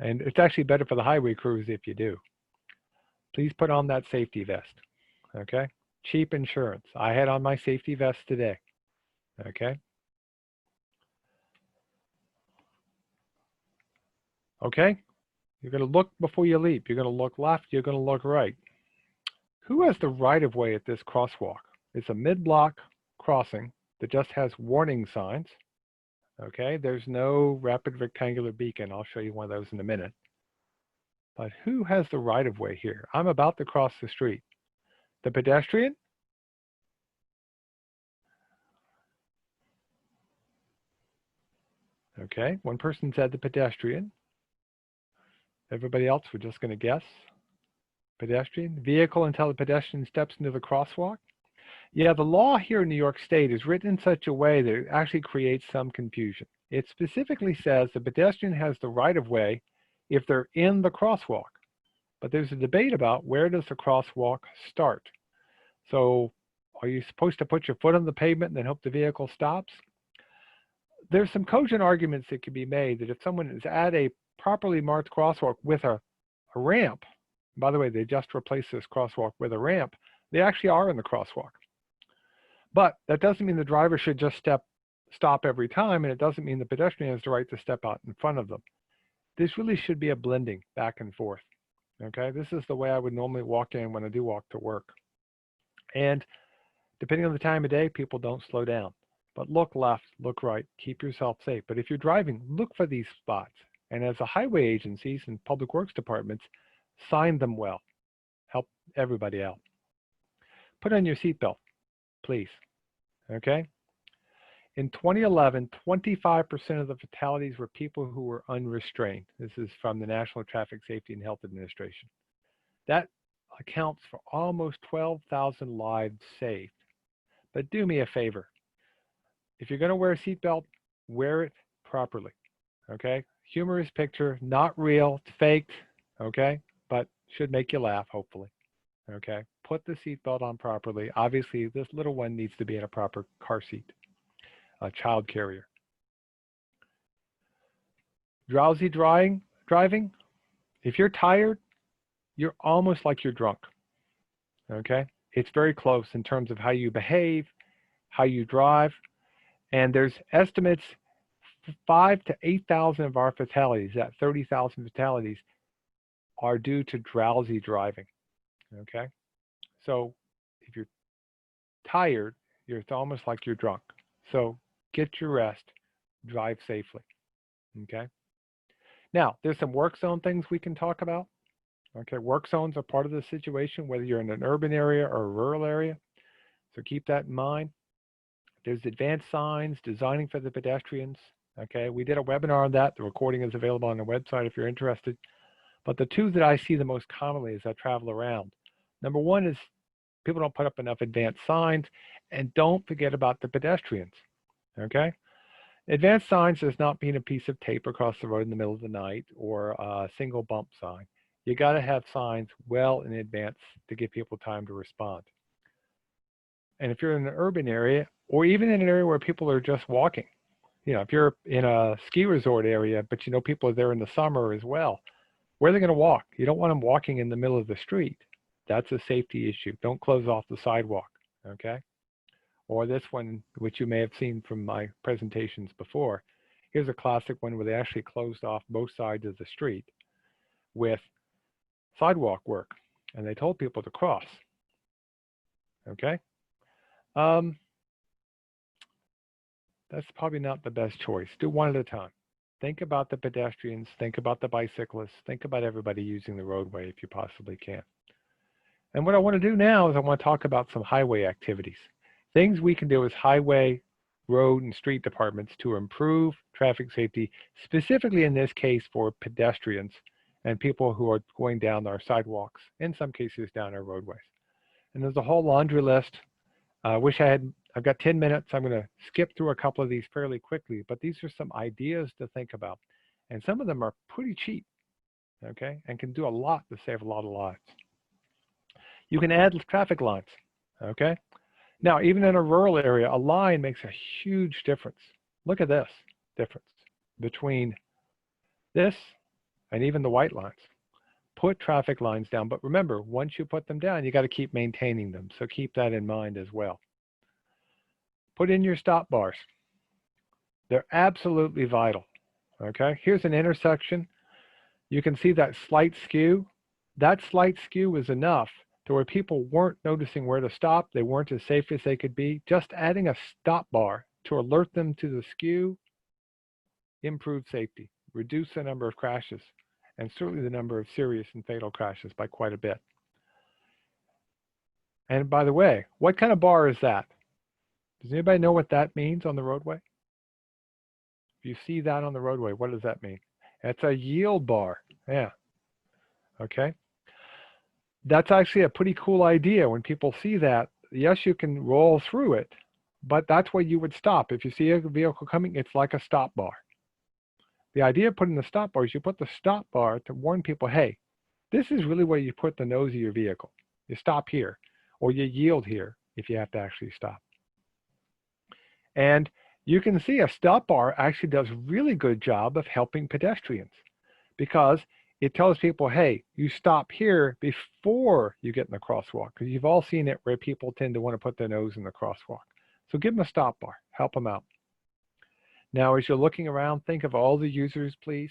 And it's actually better for the highway crews if you do. Please put on that safety vest, okay? Cheap insurance. I had on my safety vest today, okay? Okay, you're going to look before you leap. You're going to look left. You're going to look right. Who has the right-of-way at this crosswalk? It's a mid-block crossing that just has warning signs. Okay, there's no rapid rectangular beacon. I'll show you one of those in a minute. But who has the right-of-way here? I'm about to cross the street. The pedestrian? Okay, one person said the pedestrian. Everybody else, we're just going to guess. Pedestrian? Vehicle until the pedestrian steps into the crosswalk? Yeah, the law here in New York State is written in such a way that it actually creates some confusion. It specifically says the pedestrian has the right-of-way if they're in the crosswalk. But there's a debate about where does the crosswalk start. So are you supposed to put your foot on the pavement and then hope the vehicle stops? There's some cogent arguments that can be made that if someone is at a properly marked crosswalk with a ramp, by the way, they just replaced this crosswalk with a ramp, they actually are in the crosswalk. But that doesn't mean the driver should just stop every time, and it doesn't mean the pedestrian has the right to step out in front of them. This really should be a blending back and forth. Okay, this is the way I would normally walk in when I do walk to work. And depending on the time of day, people don't slow down. But look left, look right, keep yourself safe. But if you're driving, look for these spots. And as the highway agencies and public works departments, sign them well. Help everybody out. Put on your seatbelt, please. Okay? In 2011, 25% of the fatalities were people who were unrestrained. This is from the National Traffic Safety and Health Administration. That accounts for almost 12,000 lives saved. But do me a favor. If you're going to wear a seatbelt, wear it properly. Okay? Humorous picture, not real, it's faked. Okay? But should make you laugh, hopefully. Okay? put the seatbelt on properly. Obviously, this little one needs to be in a proper car seat, a child carrier. Drowsy driving, if you're tired, you're almost like you're drunk, okay? It's very close in terms of how you behave, how you drive, and there's estimates 5,000 to 8,000 of our fatalities, that 30,000 fatalities, are due to drowsy driving, okay? So if you're tired, it's almost like you're drunk. So get your rest, drive safely, okay? Now, there's some work zone things we can talk about. Okay, work zones are part of the situation, whether you're in an urban area or a rural area. So keep that in mind. There's advanced signs, designing for the pedestrians. Okay, we did a webinar on that. The recording is available on the website if you're interested. But the two that I see the most commonly as I travel around. Number one is people don't put up enough advanced signs, and don't forget about the pedestrians. Okay? Advanced signs does not mean a piece of tape across the road in the middle of the night or a single bump sign. You got to have signs well in advance to give people time to respond. And if you're in an urban area, or even in an area where people are just walking, you know, if you're in a ski resort area, but you know people are there in the summer as well, where are they going to walk? You don't want them walking in the middle of the street. That's a safety issue. Don't close off the sidewalk, okay? Or this one, which you may have seen from my presentations before. Here's a classic one where they actually closed off both sides of the street with sidewalk work, and they told people to cross, okay? That's probably not the best choice. Do one at a time. Think about the pedestrians, think about the bicyclists, think about everybody using the roadway if you possibly can. And what I want to do now is I want to talk about some highway activities. Things we can do as highway, road, and street departments to improve traffic safety, specifically in this case for pedestrians and people who are going down our sidewalks, in some cases down our roadways. And there's a whole laundry list. I've got 10 minutes. I'm going to skip through a couple of these fairly quickly, but these are some ideas to think about. And some of them are pretty cheap, okay, and can do a lot to save a lot of lives. You can add traffic lines, okay? Now, even in a rural area, a line makes a huge difference. Look at this difference between this and even the white lines. Put traffic lines down, but remember, once you put them down, you got to keep maintaining them. So keep that in mind as well. Put in your stop bars. They're absolutely vital, okay? Here's an intersection. You can see that slight skew. That slight skew is enough to where people weren't noticing where to stop. They weren't as safe as they could be. Just adding a stop bar to alert them to the skew improved safety, reduce the number of crashes, and certainly the number of serious and fatal crashes by quite a bit. And by the way, what kind of bar is that? Does anybody know what that means on the roadway? If you see that on the roadway, what does that mean? It's a yield bar. Yeah. Okay. That's actually a pretty cool idea. When people see that, yes, you can roll through it, but that's where you would stop. If you see a vehicle coming, it's like a stop bar. The idea of putting the stop bar is you put the stop bar to warn people, hey, this is really where you put the nose of your vehicle. You stop here, or you yield here if you have to actually stop. And you can see a stop bar actually does a really good job of helping pedestrians because it tells people, hey, you stop here before you get in the crosswalk, because you've all seen it where people tend to want to put their nose in the crosswalk. So give them a stop bar, help them out. Now, as you're looking around, think of all the users, please.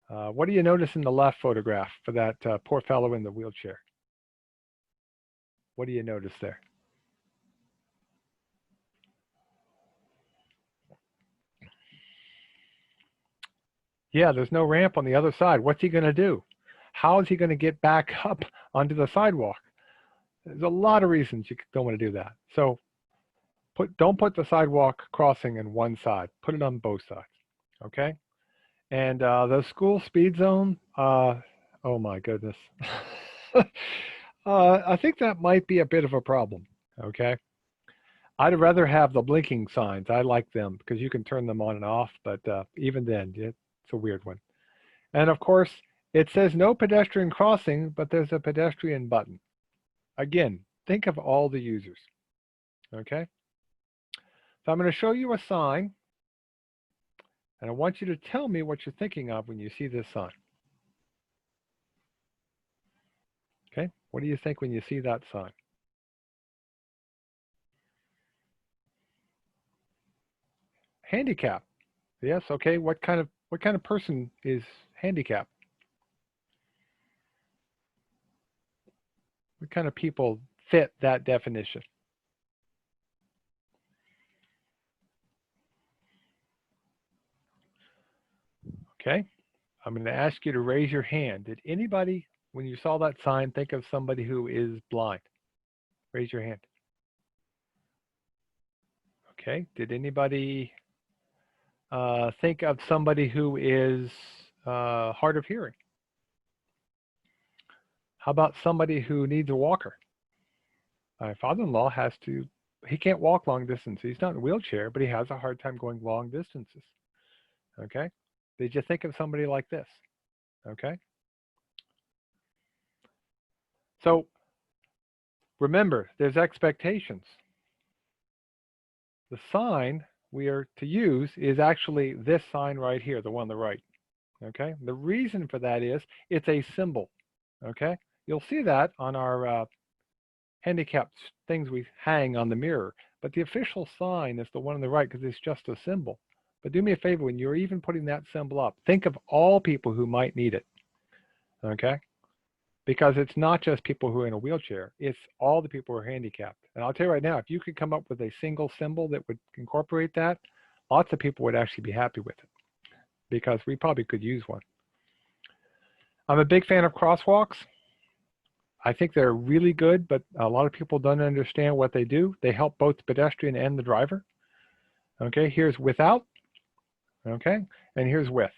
What do you notice in the left photograph for that poor fellow in the wheelchair? What do you notice there? Yeah, there's no ramp on the other side. What's he going to do? How is he going to get back up onto the sidewalk? There's a lot of reasons you don't want to do that. So don't put the sidewalk crossing in one side. Put it on both sides, okay? And the school speed zone, oh my goodness. I think that might be a bit of a problem, okay? I'd rather have the blinking signs. I like them because you can turn them on and off, but even then, it's a weird one. And of course, it says no pedestrian crossing, but there's a pedestrian button. Again, think of all the users, okay? So I'm going to show you a sign, and I want you to tell me what you're thinking of when you see this sign. Okay, what do you think when you see that sign? Handicap. Yes, okay. What kind of person is handicapped? What kind of people fit that definition? Okay, I'm going to ask you to raise your hand. Did anybody, when you saw that sign, think of somebody who is blind? Raise your hand. Okay, did anybody think of somebody who is hard of hearing? How about somebody who needs a walker? My father-in-law he can't walk long distances. He's not in a wheelchair, but he has a hard time going long distances. Okay, did you think of somebody like this? Okay, so remember, there's expectations. The sign we are to use is actually this sign right here, the one on the right. Okay, the reason for that is it's a symbol. Okay, you'll see that on our handicapped things we hang on the mirror, but the official sign is the one on the right because it's just a symbol. But do me a favor, when you're even putting that symbol up, think of all people who might need it. Okay, because it's not just people who are in a wheelchair, it's all the people who are handicapped. And I'll tell you right now, if you could come up with a single symbol that would incorporate that, lots of people would actually be happy with it, because we probably could use one. I'm a big fan of crosswalks. I think they're really good, but a lot of people don't understand what they do. They help both the pedestrian and the driver. Okay, here's without, okay, and here's with.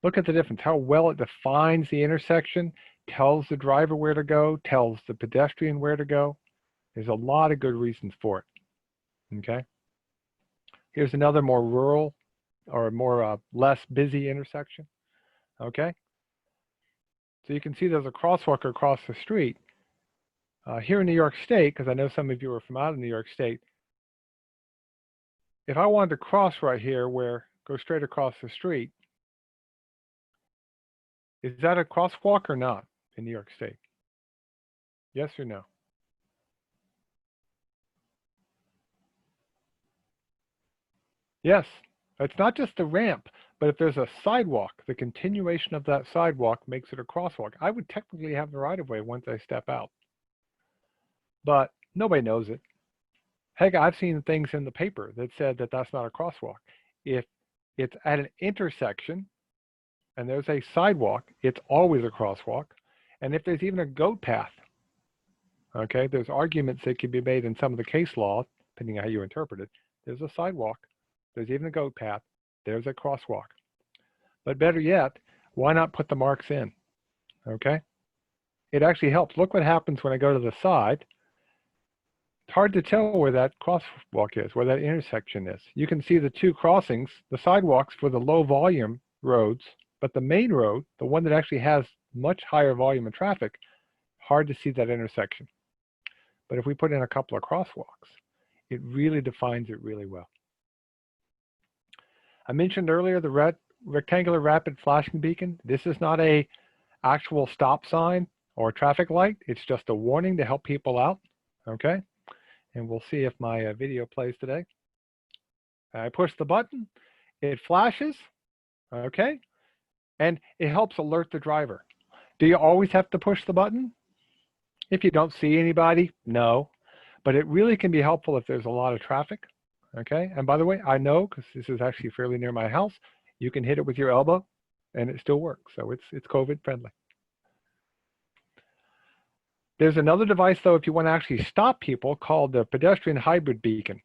Look at the difference, how well it defines the intersection, tells the driver where to go, tells the pedestrian where to go. There's a lot of good reasons for it, okay? Here's another more rural or more less busy intersection, okay? So you can see there's a crosswalk across the street. Here in New York State, because I know some of you are from out of New York State, if I wanted to cross right here go straight across the street, is that a crosswalk or not in New York State? Yes or no? Yes, it's not just the ramp, but if there's a sidewalk, the continuation of that sidewalk makes it a crosswalk. I would technically have the right-of-way once I step out, but nobody knows it. Heck, I've seen things in the paper that said that that's not a crosswalk. If it's at an intersection and there's a sidewalk, it's always a crosswalk. And if there's even a goat path, okay, there's arguments that can be made in some of the case law, depending on how you interpret it. There's a sidewalk, there's even a goat path, there's a crosswalk. But better yet, why not put the marks in, okay? It actually helps. Look what happens when I go to the side. It's hard to tell where that crosswalk is, where that intersection is. You can see the two crossings, the sidewalks for the low volume roads, but the main road, the one that actually has much higher volume of traffic, hard to see that intersection. But if we put in a couple of crosswalks, it really defines it really well. I mentioned earlier the rectangular rapid flashing beacon. This is not a actual stop sign or traffic light. It's just a warning to help people out, okay? And we'll see if my video plays today. I push the button, it flashes, okay? And it helps alert the driver. Do you always have to push the button? If you don't see anybody, no. But it really can be helpful if there's a lot of traffic, okay? And by the way, I know, because this is actually fairly near my house, you can hit it with your elbow and it still works. So it's COVID friendly. There's another device, though, if you want to actually stop people, called the pedestrian hybrid beacon.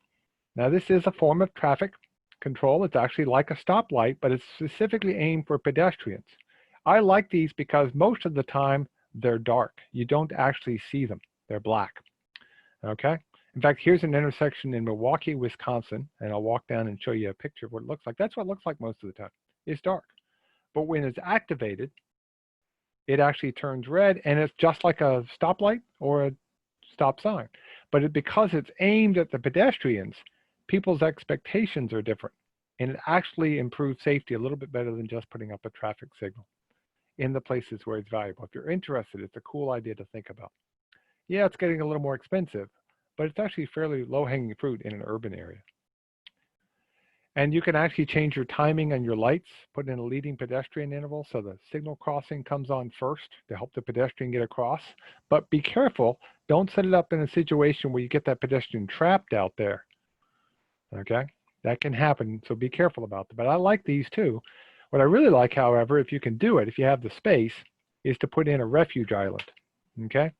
Now, this is a form of traffic control. It's actually like a stoplight, but it's specifically aimed for pedestrians. I like these because most of the time they're dark. You don't actually see them. They're black, okay? In fact, here's an intersection in Milwaukee, Wisconsin, and I'll walk down and show you a picture of what it looks like. That's what it looks like most of the time. It's dark. But when it's activated, it actually turns red, and it's just like a stoplight or a stop sign. But because it's aimed at the pedestrians, people's expectations are different. And it actually improves safety a little bit better than just putting up a traffic signal in the places where it's valuable. If you're interested, it's a cool idea to think about. Yeah, it's getting a little more expensive, but it's actually fairly low-hanging fruit in an urban area. And you can actually change your timing on your lights, put in a leading pedestrian interval so the signal crossing comes on first to help the pedestrian get across. But be careful, don't set it up in a situation where you get that pedestrian trapped out there. Okay, that can happen, so be careful about that. But I like these too. What I really like, however, if you can do it, if you have the space, is to put in a refuge island. Okay,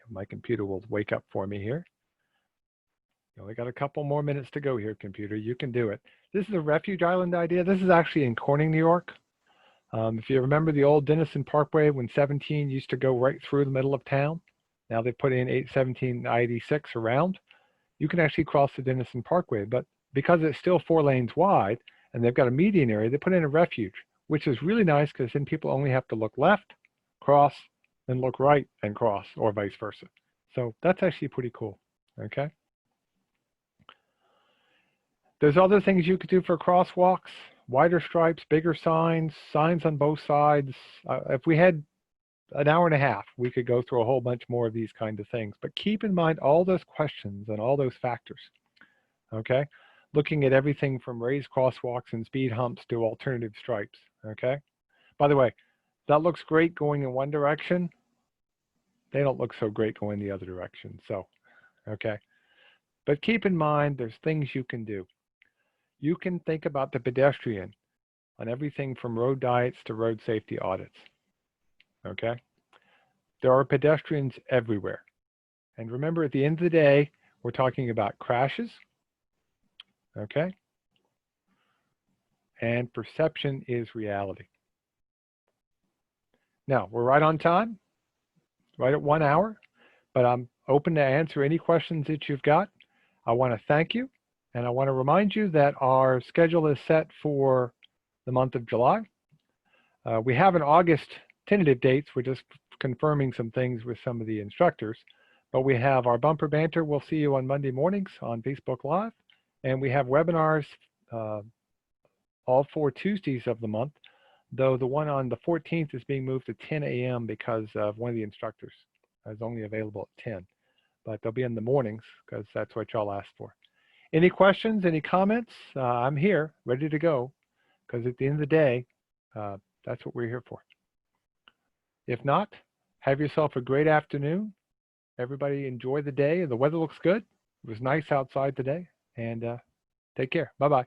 my computer will wake up for me here. You only got a couple more minutes to go here, computer. You can do it. This is a refuge island idea. This is actually in Cornell, New York. If you remember the old Denison Parkway when 17 used to go right through the middle of town, now they put in 817 I-86 around. You can actually cross the Denison Parkway, but because it's still 4 lanes wide and they've got a median area, they put in a refuge, which is really nice because then people only have to look left, cross, then look right and cross, or vice versa. So that's actually pretty cool, okay? There's other things you could do for crosswalks, wider stripes, bigger signs, signs on both sides. If we had an hour and a half, we could go through a whole bunch more of these kinds of things. But keep in mind all those questions and all those factors, okay? Looking at everything from raised crosswalks and speed humps to alternative stripes, okay? By the way, that looks great going in one direction. They don't look so great going the other direction, so, okay? But keep in mind there's things you can do. You can think about the pedestrian on everything from road diets to road safety audits, okay? There are pedestrians everywhere. And remember, at the end of the day, we're talking about crashes, okay? And perception is reality. Now, we're right on time, right at 1 hour, but I'm open to answer any questions that you've got. I want to thank you, and I want to remind you that our schedule is set for the month of July. We have an August tentative dates. We're just confirming some things with some of the instructors, but we have our bumper banter. We'll see you on Monday mornings on Facebook Live, and we have webinars all 4 Tuesdays of the month, though the one on the 14th is being moved to 10 a.m. because of one of the instructors is only available at 10, but they'll be in the mornings because that's what y'all asked for. Any questions, any comments? I'm here, ready to go, because at the end of the day, that's what we're here for. If not, have yourself a great afternoon. Everybody enjoy the day. The weather looks good. It was nice outside today, and take care. Bye-bye.